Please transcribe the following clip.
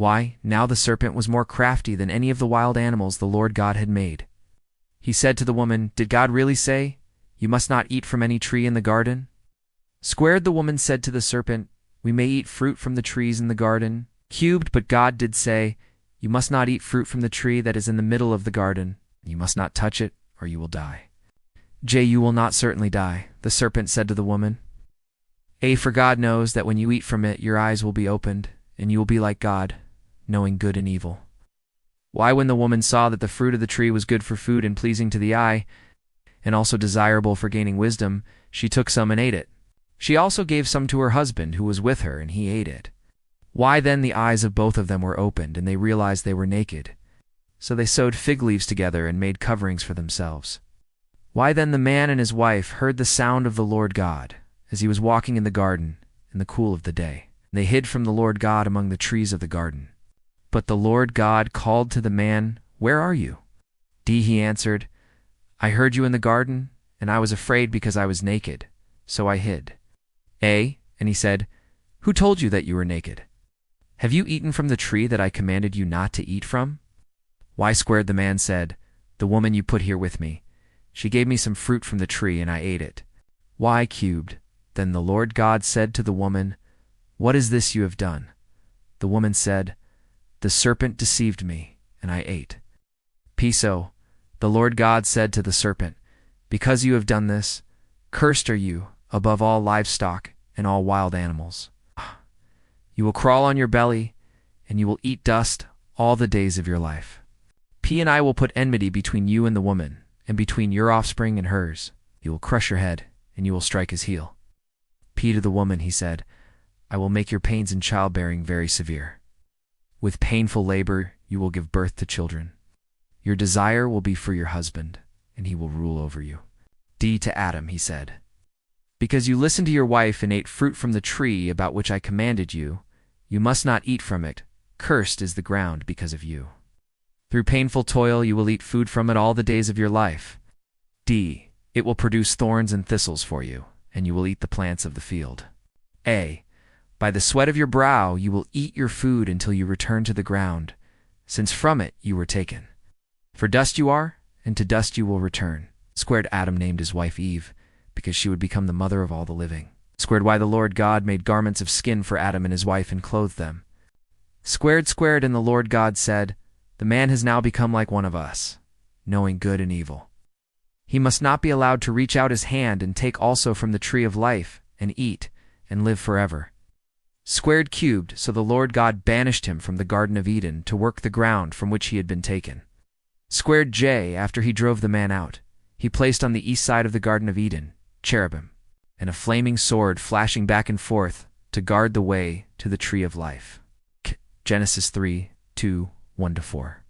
Why, now the serpent was more crafty than any of the wild animals the Lord God had made. He said to the woman, "Did God really say, 'You must not eat from any tree in the garden'?" Squared, the woman said to the serpent, "We may eat fruit from the trees in the garden." Cubed, but God did say, "You must not eat fruit from the tree that is in the middle of the garden. You must not touch it, or you will die." You will not certainly die, the serpent said to the woman. For God knows that when you eat from it, your eyes will be opened, and you will be like God, knowing good and evil. Why, when the woman saw that the fruit of the tree was good for food and pleasing to the eye, and also desirable for gaining wisdom, she took some and ate it. She also gave some to her husband who was with her, and he ate it. Why then the eyes of both of them were opened, and they realized they were naked. So they sewed fig leaves together and made coverings for themselves. Why then the man and his wife heard the sound of the Lord God, as he was walking in the garden in the cool of the day. They hid from the Lord God among the trees of the garden. But the Lord God called to the man, "Where are you?" He answered, "I heard you in the garden, and I was afraid because I was naked, so I hid." And he said, "Who told you that you were naked? Have you eaten from the tree that I commanded you not to eat from?" Why, squared, the man said, "The woman you put here with me, she gave me some fruit from the tree, and I ate it." Why, cubed, then the Lord God said to the woman, "What is this you have done?" The woman said, "The serpent deceived me, and I ate." So the Lord God said to the serpent, "Because you have done this, cursed are you above all livestock and all wild animals. You will crawl on your belly, and you will eat dust all the days of your life. And I will put enmity between you and the woman, and between your offspring and hers. You will crush your head, and you will strike his heel." To the woman he said, "I will make your pains in childbearing very severe. With painful labor you will give birth to children. Your desire will be for your husband, and he will rule over you." To Adam he said, "Because you listened to your wife and ate fruit from the tree about which I commanded you, you must not eat from it. Cursed is the ground because of you. Through painful toil you will eat food from it all the days of your life. It will produce thorns and thistles for you, and you will eat the plants of the field. By the sweat of your brow you will eat your food until you return to the ground, since from it you were taken. For dust you are, and to dust you will return." Squared, Adam named his wife Eve, because she would become the mother of all the living. Squared, why the Lord God made garments of skin for Adam and his wife and clothed them. Squared, and the Lord God said, "The man has now become like one of us, knowing good and evil. He must not be allowed to reach out his hand and take also from the tree of life and eat and live forever." Squared, cubed, so the Lord God banished him from the Garden of Eden to work the ground from which he had been taken. Squared, after he drove the man out, he placed on the east side of the Garden of Eden cherubim and a flaming sword flashing back and forth to guard the way to the tree of life. Genesis 3:2, 1-4.